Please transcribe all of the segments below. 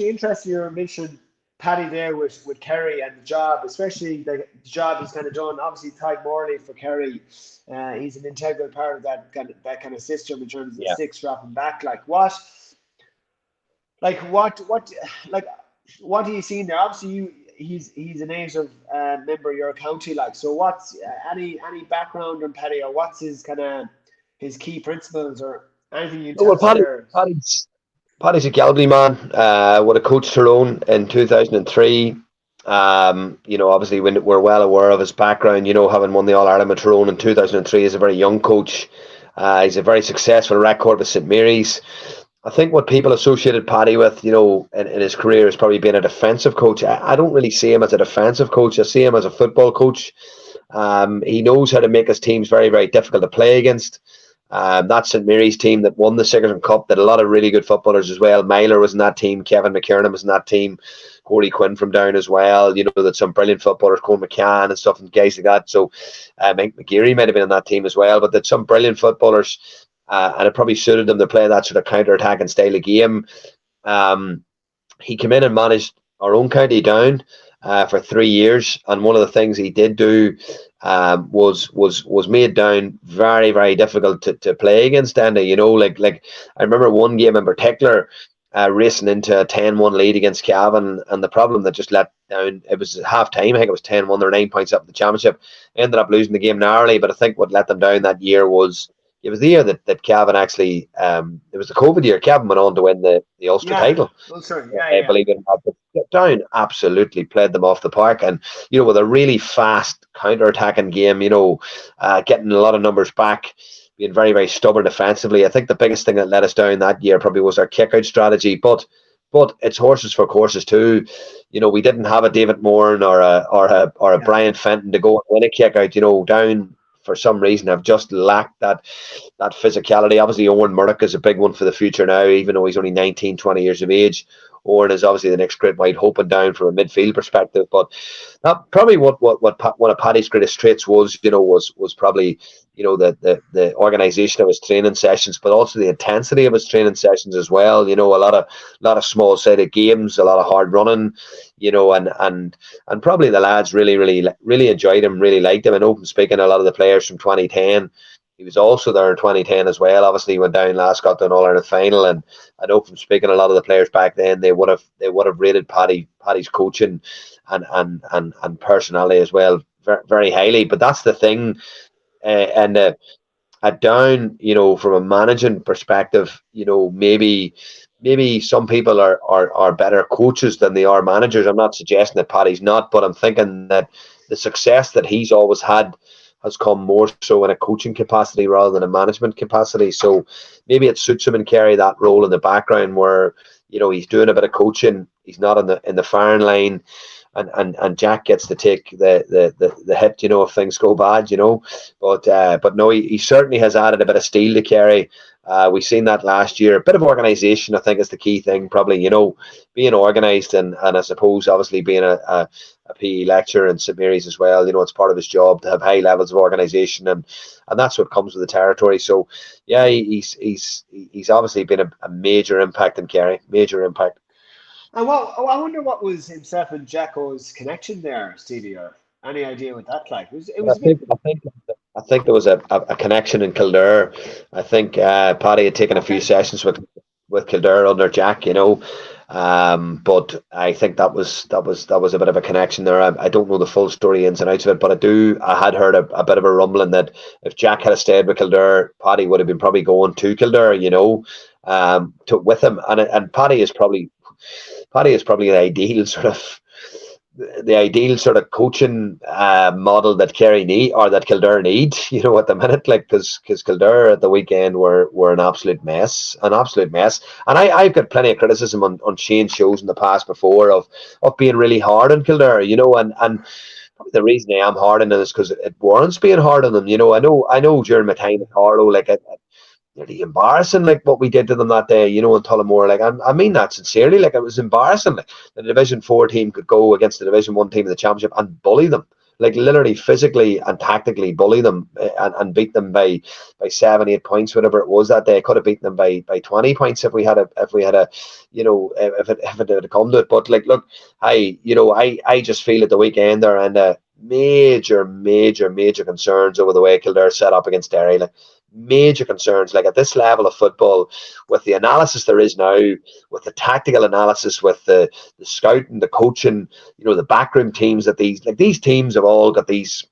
interesting you mentioned Paddy there with Kerry and the job, especially the job he's kind of done. Obviously, Ty Morley for Kerry, he's an integral part of that kind of system in terms of the Yeah. six dropping back. What like what are you seeing there? Obviously, he's a native member of your county. Like, so what's any background on Paddy, or what's his kind of his key principles, or anything you can No, tell well, us there? Paddy's a Galway man. Would have coached Tyrone in 2003. Obviously, when we're well aware of his background, having won the All Ireland with Tyrone in 2003 as a very young coach. He's a very successful record with St Mary's. I think what people associated Paddy with, in his career is probably being a defensive coach. I don't really see him as a defensive coach. I see him as a football coach. He knows how to make his teams very, very difficult to play against. That St Mary's team that won the Sigerson Cup, that a lot of really good footballers as well. Myler was in that team, Kevin McKiernan was in that team, Corey Quinn from down as well. That some brilliant footballers, Cole McCann and stuff, and guys like that. So Mike McGeary might have been in that team as well, but that some brilliant footballers, and it probably suited them to play that sort of counter-attacking style of game. He came in and managed our own county down for 3 years, and one of the things he did do was made down very, very difficult to play against Enda. Like I remember one game in particular, racing into a 10-1 lead against Cavan, and the problem that just let down, it was half time, I think it was 10-1, they're 9 points up in the championship, ended up losing the game narrowly, but I think what let them down that year was it was the year that Cavan actually, it was the COVID year. Cavan went on to win the Ulster Yeah. title. Oh, sorry. Yeah, I yeah. believe it or not, but Down absolutely played them off the park, and with a really fast counter-attacking game, getting a lot of numbers back, being very, very stubborn defensively. I think the biggest thing that let us down that year probably was our kick-out strategy, but it's horses for courses too. We didn't have a David Moran or a Brian Fenton to go and win a kick-out. Down for some reason have just lacked that physicality. Obviously, Owen Murdoch is a big one for the future now, even though he's only 19, 20 years of age. Owen is obviously the next great white hope and down from a midfield perspective. But that probably what one of Paddy's greatest traits was probably the organisation of his training sessions, but also the intensity of his training sessions as well. A lot of small sided games, a lot of hard running. And probably the lads really enjoyed him, really liked him. And open speaking, a lot of the players from 2010. He was also there in 2010 as well. Obviously, he went down last, got to an All-Ireland final, and I know from speaking a lot of the players back then, they would have rated Paddy's coaching and personality as well very, very highly. But that's the thing, and at Down, from a managing perspective, maybe some people are better coaches than they are managers. I'm not suggesting that Paddy's not, but I'm thinking that the success that he's always had has come more so in a coaching capacity rather than a management capacity. So maybe it suits him and carry that role in the background where he's doing a bit of coaching. He's not in the firing line, and Jack gets to take the hit. If things go bad. But no, he certainly has added a bit of steel to Kerry. We've seen that last year. A bit of organisation, I think, is the key thing. Probably, being organised and I suppose obviously being a PE lecturer in St Mary's as well. It's part of his job to have high levels of organisation, and that's what comes with the territory. So, yeah, he's obviously been a major impact in Kerry. Major impact. And I wonder what was himself and Jacko's connection there, Stevie, or any idea what that like? It was a bit. I think there was a connection in Kildare. I think Paddy had taken a few Okay. sessions with Kildare under Jack, but I think that was a bit of a connection there. I don't know the full story ins and outs of it, but I had heard a bit of a rumbling that if Jack had stayed with Kildare, Paddy would have been probably going to Kildare, with him, and Paddy is probably the ideal sort of coaching model that Kerry need or that Kildare need, at the minute, like because Kildare at the weekend were an absolute mess, And I've got plenty of criticism on Shane's shows in the past before of being really hard on Kildare, and probably the reason I am hard on them is because it warrants being hard on them. I know during my time at Harlow, like nearly embarrassing, like what we did to them that day, in Tullamore. Like I mean that sincerely. Like it was embarrassing. Like the Division 4 team could go against the Division 1 team in the Championship and bully them. like literally physically and tactically bully them and beat them by 7, 8 points, whatever it was that day. Could have beaten them by 20 points if we had a, if it had come to it. But like, look, I just feel at the weekend there and major concerns over the way Kildare set up against Derry. Like major concerns. Like at this level of football, with the analysis there is now, with the tactical analysis, with the scouting, the coaching, the backroom teams that these teams have all got these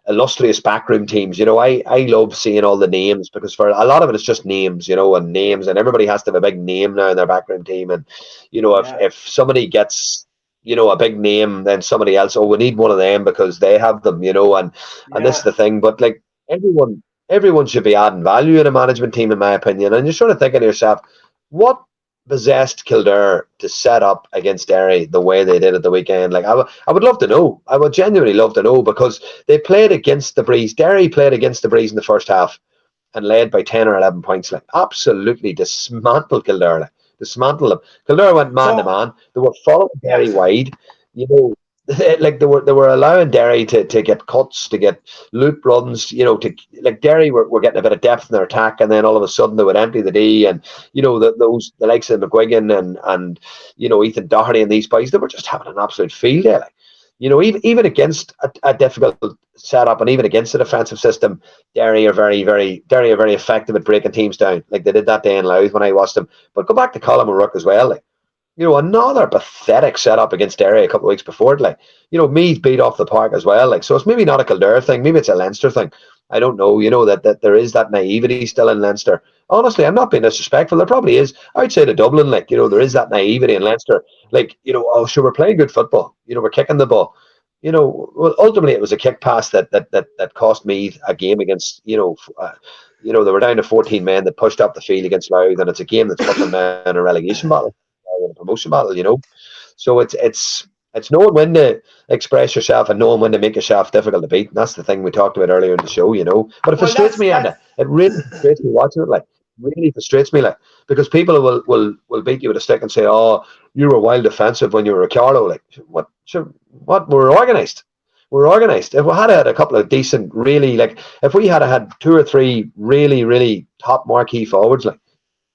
illustrious backroom teams. I love seeing all the names, because for a lot of it it's just names, and names, and everybody has to have a big name now in their backroom team. And Yeah, if somebody gets a big name, then somebody else, oh, we need one of them because they have them, and this is yeah. the thing. But like everyone should be adding value in a management team, in my opinion. And you're sort of thinking to yourself, what possessed Kildare to set up against Derry the way they did at the weekend? Like I would love to know. I would genuinely love to know, because they played against the breeze. Derry played against the breeze in the first half and led by 10 or 11 points. Like absolutely dismantled Kildare. Like, dismantled them. Kildare went man to So man. They were following yeah, Derry so wide. You know, like they were allowing Derry to get cuts, to get loop runs. To like Derry were getting a bit of depth in their attack, and then all of a sudden they would empty the D, and the likes of McGuigan and Ethan Doherty and these boys, they were just having an absolute field day. Like, even against a difficult setup, and even against a defensive system, Derry are very effective at breaking teams down. Like they did that day in Louth when I watched them. But go back to Colin Rook as well. Like, another pathetic setup against Derry a couple of weeks before. Like, Meath beat off the park as well. Like, so it's maybe not a Kildare thing. Maybe it's a Leinster thing. I don't know. That there is that naivety still in Leinster. Honestly, I'm not being disrespectful. There probably is. Outside of Dublin, like, there is that naivety in Leinster. Like, oh, sure, we're playing good football. We're kicking the ball. Well, ultimately, it was a kick pass that cost Meath a game against, they were down to 14 men that pushed up the field against Louth, and it's a game that's put them in a relegation battle, in a promotion battle. So it's knowing when to express yourself and knowing when to make yourself difficult to beat. And that's the thing we talked about earlier in the show. But it well, frustrates me, and that's it really frustrates me watching it. Like, really frustrates me, like, because people will beat you with a stick and say, "Oh, you were wild defensive when you were a Carlo." Like, what? Sure, what? We're organised. We're organised. If we had a couple of decent, really, like, if we had two or three really top marquee forwards, like,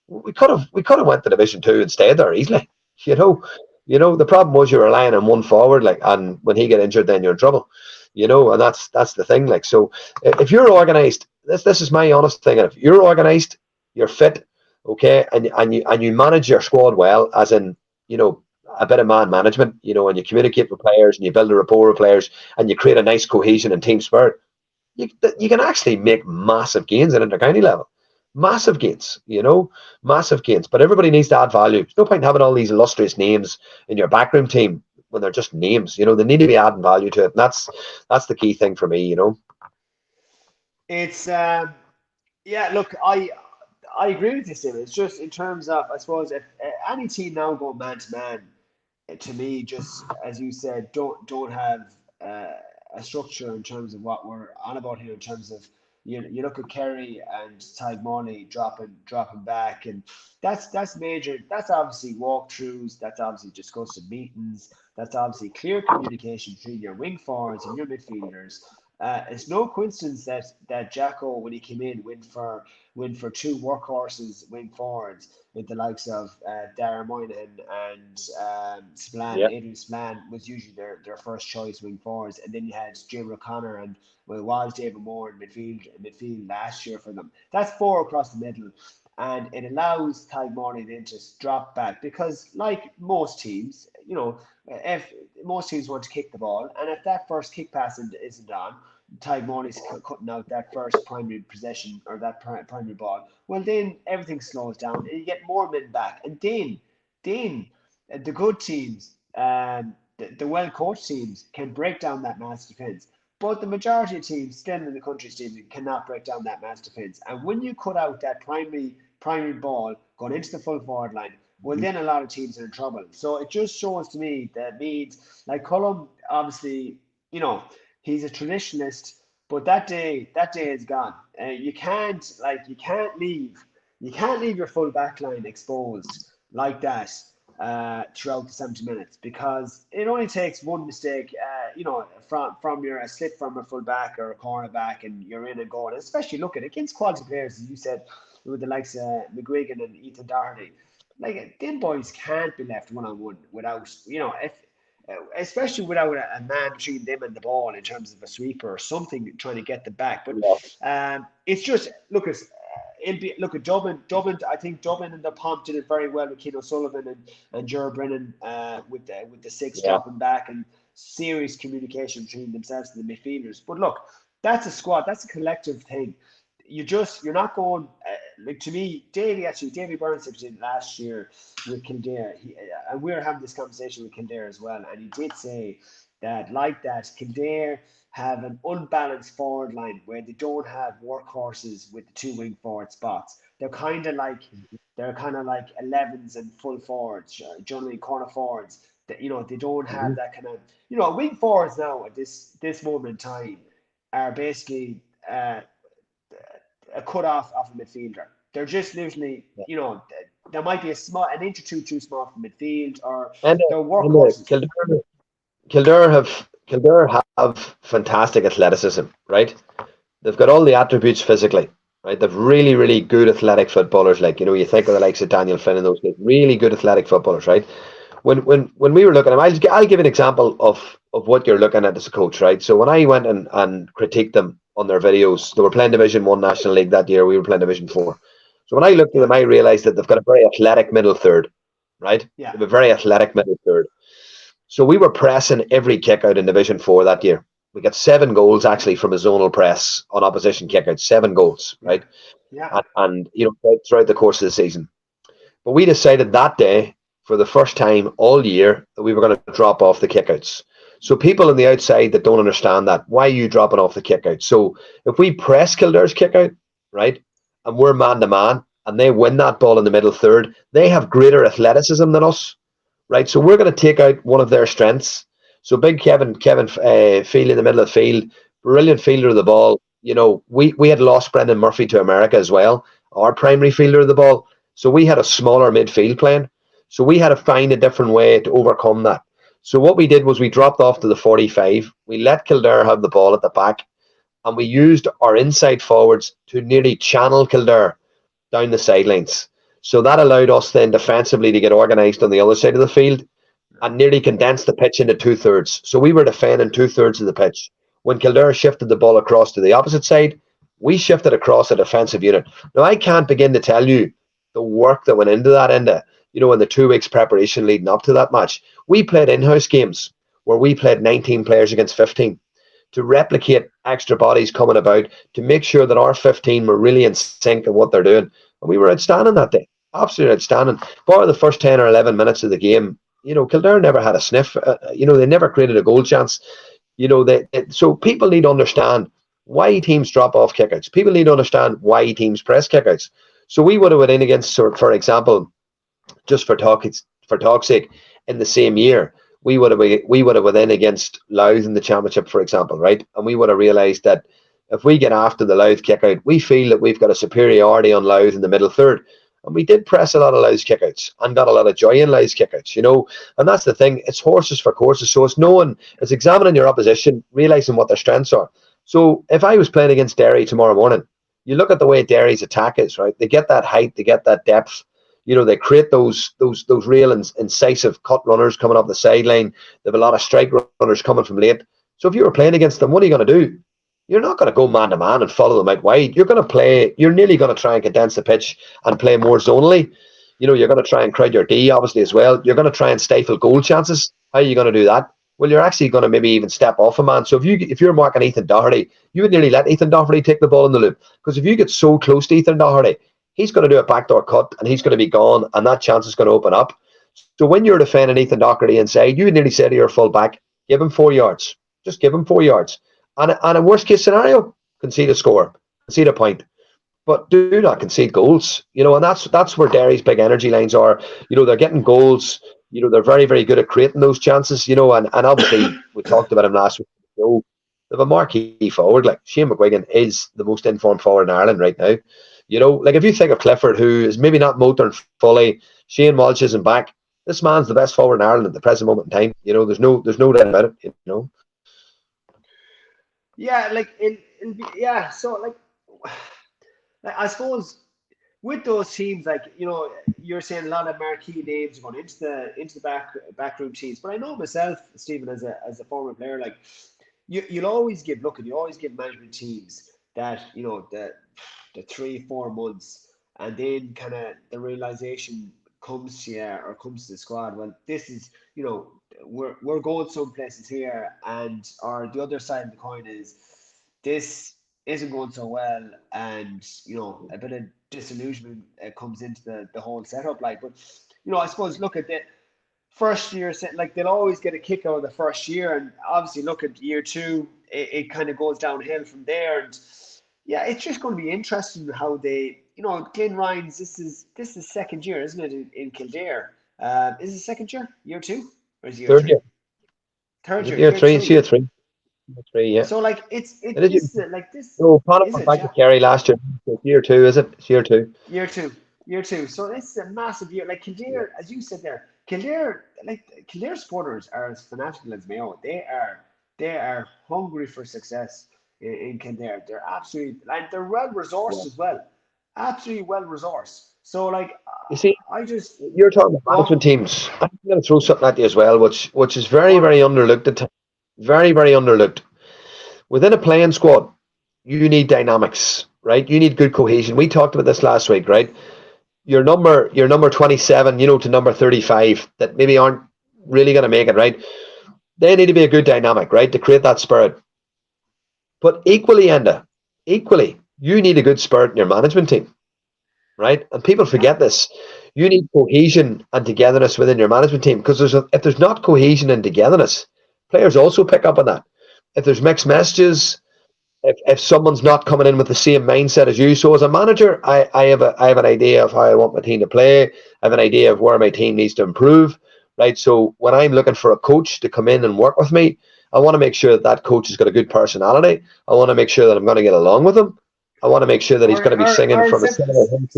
we could have went to Division 2 and stayed there easily. You know, the problem was you were relying on one forward, like, and when he get injured, then you're in trouble. And that's the thing. Like, so if you're organised, this is my honest thing. If you're organised, you're fit, okay, and you manage your squad well, as in, a bit of man management, and you communicate with players and you build a rapport with players and you create a nice cohesion and team spirit, you can actually make massive gains at intercounty level. Massive gains, massive gains. But everybody needs to add value. There's no point in having all these illustrious names in your backroom team when they're just names. They need to be adding value to it. And that's the key thing for me. it's yeah. Look, I agree with you, Stephen. It's just in terms of, I suppose, if any team now going man to man, to me, just as you said, don't have uh, a structure in terms of what we're on about here. In terms of, you look at Kerry and Tadhg Morley dropping back, and that's major. That's obviously walkthroughs. That's obviously discussed in meetings. That's obviously clear communication between your wing forwards and your midfielders. It's no coincidence that Jacko, when he came in, went for two workhorses wing forwards with the likes of Darren Moynihan and Spillane. Yeah, Adrian Spillane was usually their first choice wing forwards, and then you had Jim O'Connor and, well, was David Moore in midfield last year for them. That's four across the middle, and it allows Tadhg Morley then to drop back, because, like most teams, if most teams want to kick the ball, and if that first kick pass isn't on, Tadhg Morley's cutting out that first primary possession, or that primary ball, well, then everything slows down and you get more men back. And then the good teams, the well coached teams, can break down that mass defense. But the majority of teams, still in the country, Stephen, cannot break down that mass defense. And when you cut out that primary ball going into the full forward line, well, then a lot of teams are in trouble. So it just shows to me that means, like Cullum, obviously, you know, he's a traditionalist, but that day is gone. You can't leave your full back line exposed like that throughout the 70 minutes, because it only takes one mistake, from your a slip from a full back or a corner back, and you're in and going. Especially looking against quality players, as you said, with the likes of McGuigan and Ethan Doherty. Like, them boys can't be left one on one without, if especially without a man between them and the ball in terms of a sweeper or something trying to get the back. But it's just look at Dublin. I think Dublin and the Pomp did it very well with Keane O'Sullivan and Ger Brennan with the six dropping back, and serious communication between themselves and the midfielders. But look, that's a squad. That's a collective thing. You're not going like, to me. Davy Burns did last year with Kildare, and we were having this conversation with Kildare as well, and he did say that Kildare have an unbalanced forward line where they don't have workhorses with the two wing forward spots. They're kind of like 11s and full forwards, generally corner forwards. That they don't have that kind of wing forwards now at this moment in time are basically a cut off a midfielder. They're just literally, there might be an inch or two too small for midfield, or And their workhorses. Kildare have fantastic athleticism, right? They've got all the attributes physically, right? They've really, really good athletic footballers. Like, you think of the likes of Daniel Flynn and those guys, really good athletic footballers, right? When we were looking at them, I'll give an example of what you're looking at as a coach, right? So when I went and critiqued them on their videos, they were playing Division 1 National League that year. We were playing Division 4. So when I looked at them, I realised that they've got a very athletic middle third, right? Yeah. They have a very athletic middle third. So we were pressing every kick out in Division 4 that year. We got 7 goals actually from a zonal press on opposition kick out. 7 goals, right? Yeah. And throughout the course of the season. But we decided that day, for the first time all year, that we were going to drop off the kickouts. So people on the outside that don't understand that, why are you dropping off the kickout? So if we press Kildare's kickout, right, and we're man to man, and they win that ball in the middle third, they have greater athleticism than us, right? So we're going to take out one of their strengths. So big Kevin Field in the middle of the field, brilliant fielder of the ball. We had lost Brendan Murphy to America as well, our primary fielder of the ball. So we had a smaller midfield playing. So we had to find a different way to overcome that. So what we did was we dropped off to the 45. We let Kildare have the ball at the back, and we used our inside forwards to nearly channel Kildare down the sidelines. So that allowed us then defensively to get organised on the other side of the field and nearly condense the pitch into 2/3. So we were defending 2/3 of the pitch. When Kildare shifted the ball across to the opposite side, we shifted across a defensive unit. Now, I can't begin to tell you the work that went into that, Enda, in the 2 weeks preparation leading up to that match. We played in-house games where we played 19 players against 15 to replicate extra bodies coming about, to make sure that our 15 were really in sync of what they're doing. And we were outstanding that day. Absolutely outstanding. Bar the first 10 or 11 minutes of the game, Kildare never had a sniff. They never created a goal chance. So people need to understand why teams drop off kickouts. People need to understand why teams press kickouts. So we would have went in against, for example, just for talk's sake, in the same year, we would have went in against Louth in the championship, for example, right? And we would have realised that if we get after the Louth kick-out, we feel that we've got a superiority on Louth in the middle third. And we did press a lot of Louth's kick-outs and got a lot of joy in Louth's kick-outs, And that's the thing. It's horses for courses. So it's examining your opposition, realising what their strengths are. So if I was playing against Derry tomorrow morning, you look at the way Derry's attack is, right? They get that height, they get that depth. They create those real incisive cut runners coming off the sideline. They have a lot of strike runners coming from late. So if you were playing against them, what are you going to do? You're not going to go man to man and follow them out wide. You're nearly going to try and condense the pitch and play more zonally. You're going to try and crowd your D, obviously, as well. You're going to try and stifle goal chances. How are you going to do that? Well, you're actually going to maybe even step off a man. So if you're marking Ethan Doherty, you would nearly let Ethan Doherty take the ball in the loop. Because if you get so close to Ethan Doherty, he's going to do a backdoor cut and he's going to be gone, and that chance is going to open up. So when you're defending Ethan Doherty inside, you would nearly say to your full back, give him 4 yards. Just give him 4 yards. And a worst case scenario, concede a score, concede a point. But do not concede goals. And that's where Derry's big energy lines are. They're getting goals. They're very, very good at creating those chances, and obviously we talked about him last week. They have a marquee forward. Like, Shane McGuigan is the most informed forward in Ireland right now. Like, if you think of Clifford, who is maybe not motoring fully, Shane Walsh isn't back. This man's the best forward in Ireland at the present moment in time. There's no doubt about it. Yeah, like it'll be, yeah. So like I suppose with those teams, like you're saying a lot of marquee names going into the backroom teams. But I know myself, Stephen, as a former player, like you'll always give look, and you always give management teams that the 3 4 months, and then kind of the realization comes to you or comes to the squad. Well, this is we're going some places here, and or the other side of the coin is this isn't going so well, and a bit of disillusionment comes into the whole setup. Like, but I suppose look at the first year, like they'll always get a kick out of the first year, and obviously look at year two, it kind of goes downhill from there. And yeah, it's just going to be interesting how they, Glenn Ryan's. This is second year, isn't it, in Kildare? Is it second year two, or is it year Third three? year. Third Is it year, year year three? It's three. year three. Year three, yeah. So like it's It it is. this like this No, Conor is went it, back to yeah. Kerry last year. It's year two, is it? It's year two. Year two, year two. So this is a massive year. Like Yeah. Kildare, as you said there, Kildare supporters are as fanatical as Mayo. They are hungry for success in Kildare. They're absolutely, like, they're well Yeah. resourced as well. Absolutely well resourced. So like You see, I just you're talking about go on, management teams. I'm going to throw something at you as well, which is go very, on. very underlooked. Very, very underlooked. Within a playing squad, you need dynamics, right? You need good cohesion. We talked about this last week, right? Your number 27, to number 35 that maybe aren't really going to make it, right? They need to be a good dynamic, right, to create that spirit. But equally, Enda, equally, you need a good spirit in your management team, right? And people Yeah. forget this. You need cohesion and togetherness within your management team because if there's not cohesion and togetherness, players also pick up on that. If there's mixed messages, if someone's not coming in with the same mindset as you. So as a manager, I have an idea of how I want my team to play. I have an idea of where my team needs to improve. Right. So when I'm looking for a coach to come in and work with me, I want to make sure that coach has got a good personality. I want to make sure that I'm going to get along with him. I want to make sure that he's Or going to be singing or from a similar hymn.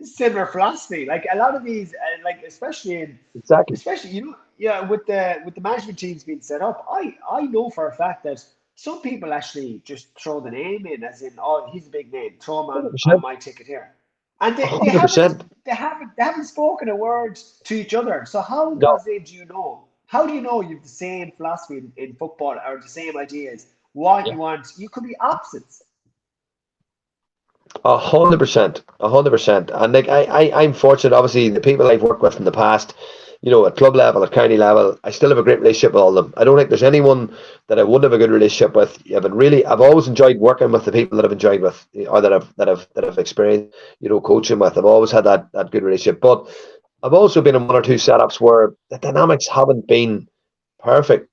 similar philosophy. Like a lot of these, like Exactly. especially yeah, with the management teams being set up, I know for a fact that some people actually just throw the name in, as in, oh, he's a big name, throw him on 100%. my ticket here, and they haven't 100%. they haven't they haven't spoken a word to each other. So No. do you know? How do you know you've the same philosophy in football, or the same ideas? What Yeah. you want? You could be opposites. 100%, 100%. And like I'm fortunate. Obviously, the people I've worked with in the past, at club level, at county level, I still have a great relationship with all of them. I don't think there's anyone that I wouldn't have a good relationship with. Yeah, but really, I've always enjoyed working with the people that I've enjoyed with, or that I've experienced, coaching with. I've always had that good relationship. But I've also been in one or two setups where the dynamics haven't been perfect.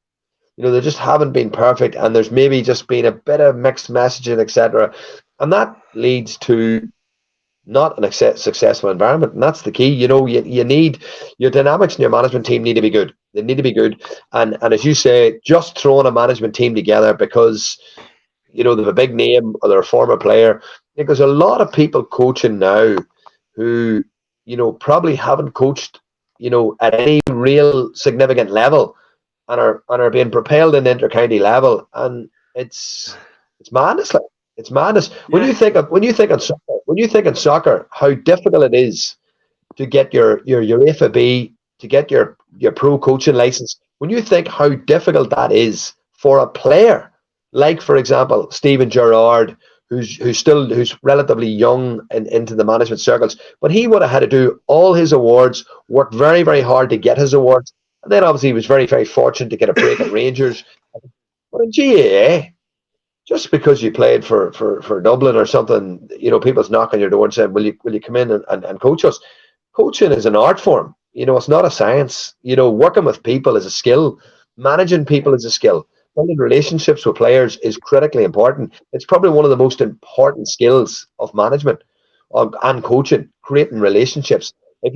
They just haven't been perfect, and there's maybe just been a bit of mixed messaging, etc. And that leads to not an successful environment. And that's the key. You need your dynamics in your management team need to be good. They need to be good. And as you say, just throwing a management team together because they have a big name or they're a former player. Like, there's a lot of people coaching now who, probably haven't coached, at any real significant level and are being propelled in inter-county level. And it's madness. Like, it's madness. When Yeah. you think of soccer, how difficult it is to get your UEFA B, to get your pro coaching license. When you think how difficult that is for a player, like for example Stephen Gerrard, who's relatively young into the management circles, but he would have had to do all his awards, work very, very hard to get his awards, and then obviously he was very, very fortunate to get a break at Rangers. But in GAA, just because you played for Dublin or something, people's knocking your door and saying, will you come in and coach us? Coaching is an art form. It's not a science. Working with people is a skill. Managing people is a skill. Building relationships with players is critically important. It's probably one of the most important skills of management and coaching, creating relationships. If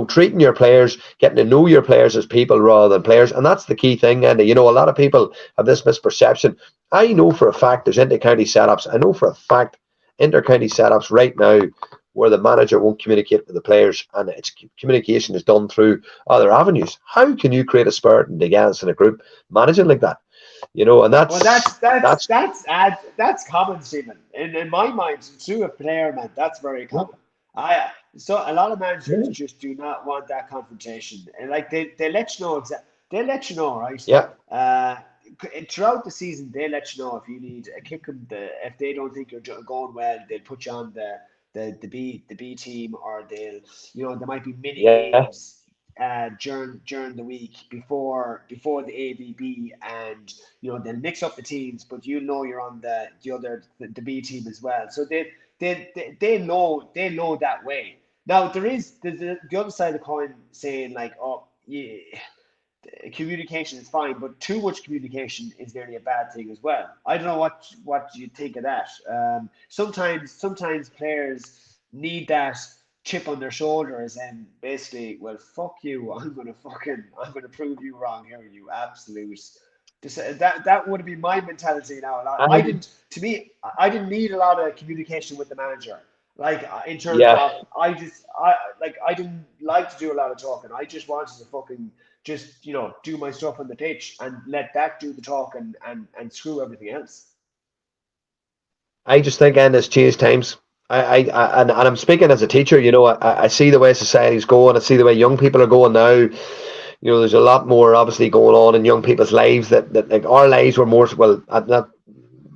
treating your players, getting to know your players as people rather than players, and that's the key thing. And a lot of people have this misperception. I know for a fact there's inter-county setups. I know for a fact inter-county setups right now where the manager won't communicate with the players, and its communication is done through other avenues. How can you create a spirit and togetherness in a group managing like that? And Well, that's that's common, Stephen. In my mind, to a player, man, that's very yeah, common. I so a lot of managers yeah, just do not want that confrontation, and like they let you know they let you know, right? yeah. Uh, Throughout the season, they let you know if you need a kick them. If they don't think you're going well, they'll put you on the B team, or there might be mini Yeah. games during the week before the ABB, and they'll mix up the teams, but you're on the B team as well. So they know that way. Now there is the other side of the coin saying like, oh yeah, communication is fine, but too much communication is nearly a bad thing as well. I don't know what you think of that. Sometimes players need that chip on their shoulders and basically, well, fuck you. I'm gonna prove you wrong here. You absolute. That would be my mentality now. I I, didn't. To me, I didn't need a lot of communication with the manager. Like in terms yeah. of, I didn't like to do a lot of talking. I just wanted to fucking just do my stuff on the pitch and let that do the talk and screw everything else. I just think Enda's changed times. And I'm speaking as a teacher. I see the way society's going. I see the way young people are going now. There's a lot more obviously going on in young people's lives that like our lives were more, well, I'm not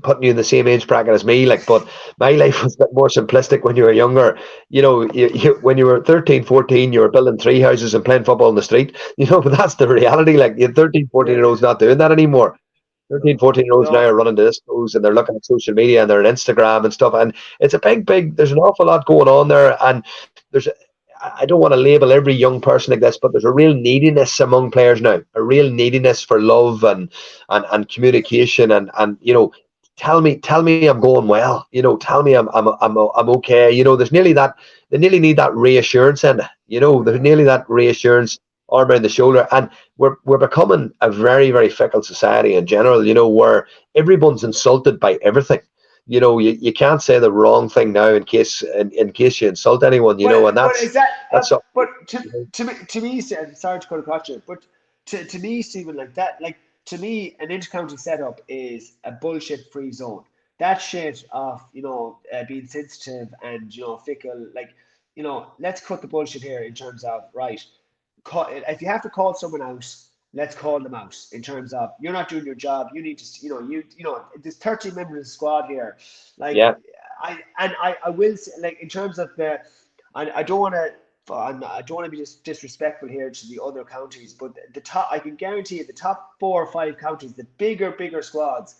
putting you in the same age bracket as me, like, but my life was a bit more simplistic when you were younger. When you were 13, 14, you were building tree houses and playing football in the street, but that's the reality. Like, you 13, 14 Yeah, year olds not doing that anymore. 13, 14 year olds now no, are running discos and they're looking at social media and they're on Instagram and stuff. And it's a there's an awful lot going on there. And there's, I don't want to label every young person like this, but there's a real neediness among players now, a real neediness for love and communication and tell me I'm going well, tell me I'm okay. There's nearly that, they nearly need that reassurance, and there's nearly that reassurance arm around the shoulder. And we're becoming a very, very fickle society in general, where everyone's insulted by everything. You can't say the wrong thing now in case you insult anyone, and but is that that's something, but to you know. me, sorry to cut across you, but to me, Stephen, like that, like, to me, an intercounty setup is a bullshit free zone. That shit of being sensitive and fickle, like, let's cut the bullshit here in terms of, right, if you have to call someone out, let's call them out in terms of, you're not doing your job. You need to, there's 30 members of the squad here. Like, Yeah, I will say, like, in terms of I don't want to. I don't want to be disrespectful here to the other counties, but the top, I can guarantee you, the top 4 or 5 counties, the bigger squads,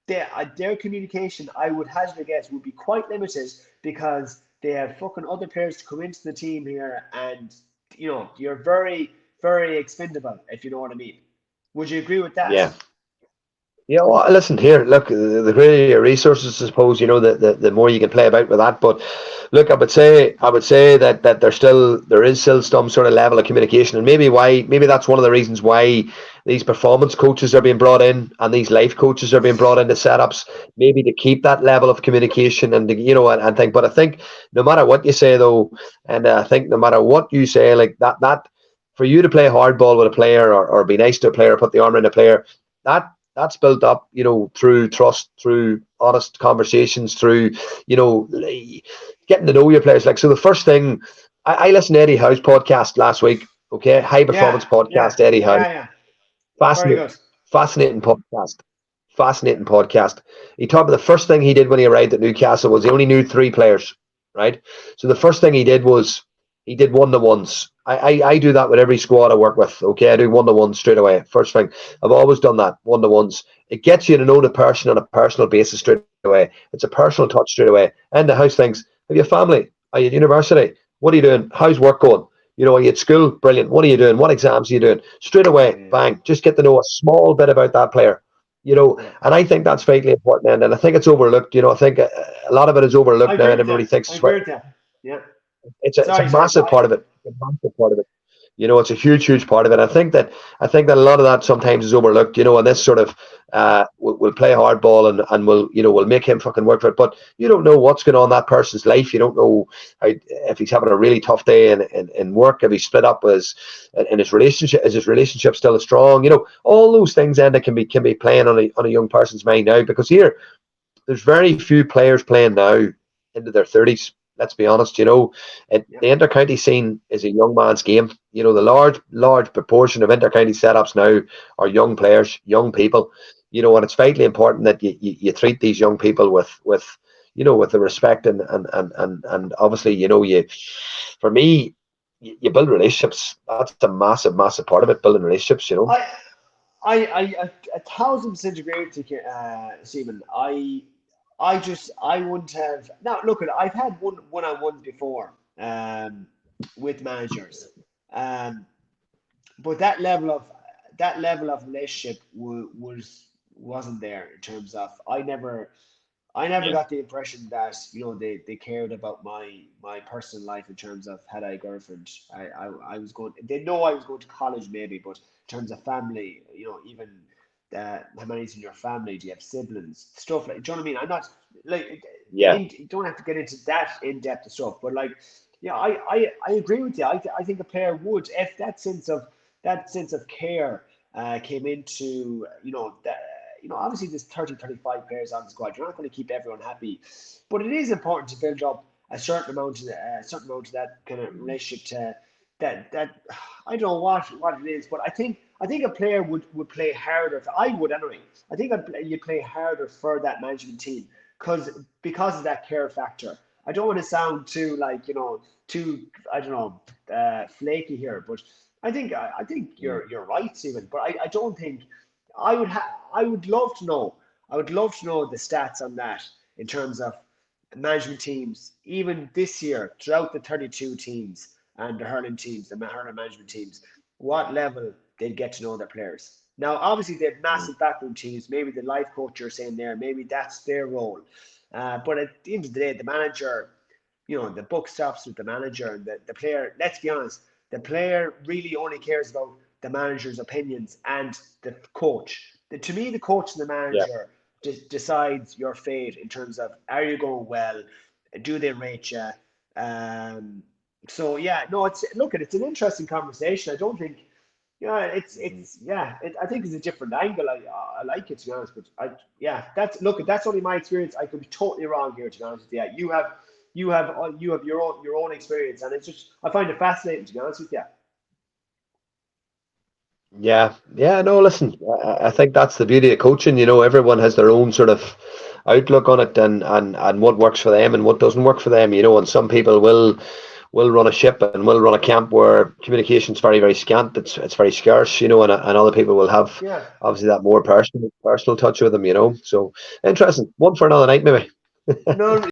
their communication, I would hazard a guess, would be quite limited because they have fucking other players to come into the team here, and you're very, very expendable, if you know what I mean. Would you agree with that? yeah. Yeah, well, listen here. Look, the greater your resources, I suppose, the more you can play about with that. But look, I would say that there is still some sort of level of communication, and maybe that's one of the reasons why these performance coaches are being brought in and these life coaches are being brought into setups, maybe to keep that level of communication and think. But I think no matter what you say though, and I think no matter what you say, like that for you to play hardball with a player or be nice to a player, put the arm around a player, that's built up, through trust, through honest conversations, through, getting to know your players. Like, so the first thing, I listened to Eddie Howe's podcast last week, okay? High Yeah, performance yeah, podcast, Eddie Howe. yeah, yeah. Very Fascinating, good. fascinating podcast. Fascinating podcast. He talked about the first thing he did when he arrived at Newcastle was he only knew 3 players, right? So the first thing he did was he did one-to-ones. I do that with every squad I work with. Okay, I do one-to-ones straight away. First thing, I've always done that, one-to-ones. It gets you to know the person on a personal basis straight away. It's a personal touch straight away. And the house things. Have you a family? Are you at university? What are you doing? How's work going? Are you at school? Brilliant. What are you doing? What exams are you doing? Straight away, Yeah, bang. Just get to know a small bit about that player. yeah. And I think that's vitally important, and I think it's overlooked. I think a lot of it is I overlooked now, agree and with everybody that. thinks I it's agree with that. Yeah. it's a Sorry. massive part of it. A massive part of it. It's a huge part of it. I think that a lot of that sometimes is overlooked. And this sort of we'll play hardball and we'll make him fucking work for it. But you don't know what's going on in that person's life. You don't know if he's having a really tough day in work, if he's split up in his relationship, is his relationship still as strong? All those things then that can be playing on a young person's mind now, because here there's very few players playing now into their 30s. Let's be honest. The inter-county scene is a young man's game. The large proportion of inter-county setups now are young players, young people. And it's vitally important that you treat these young people with the respect and obviously, for me, you build relationships. That's a massive part of it, building relationships. I 1,000% agree with you, Stephen. I wouldn't have. Now, look, I've had one-on-ones before, with managers, um, but that level of relationship wasn't there in terms of I never got the impression that they cared about my personal life in terms of had I a girlfriend. I was going. They know I was going to college maybe, but in terms of family, even how many's in your family? Do you have siblings? Stuff like. Do you know what I mean? I'm not like Yeah. you don't have to get into that in depth of stuff, but like yeah, I agree with you. I think a player would if that sense of care came into that obviously there's 30, 35 players on the squad. You're not going to keep everyone happy, but it is important to build up a certain amount of that kind of relationship to that. I don't know what it is, but I think a player would play harder. I would anyway. I think you'd play harder for that management team because of that care factor. I don't want to sound too like too I don't know flaky here, but I think you're right, Stephen. But I don't think I would love to know. I would love to know the stats on that in terms of management teams, even this year, throughout the 32 teams and the hurling teams, the hurling management teams, what level they'd get to know their players. Now, obviously, they have massive backroom teams. Maybe the life coach you're saying there, maybe that's their role. But at the end of the day, the manager, the book stops with the manager and the player. Let's be honest, the player really only cares about the manager's opinions and the coach. To me, the coach and the Yeah. manager decides your fate in terms of are you going well, do they rate you? Um, so yeah, no, it's an interesting conversation. I don't think I think it's a different angle. I like it, to be honest, but that's only my experience. I could be totally wrong here, to be honest with you. You have your own experience, and it's just I find it fascinating, to be honest with you. Yeah. No, listen, I think that's the beauty of coaching. Everyone has their own sort of outlook on it, and what works for them and what doesn't work for them. And some people will run a ship and will run a camp where communication's very scant. It's very scarce. And other people will have Yeah. obviously that more personal touch with them. So interesting. One for another night, maybe. No,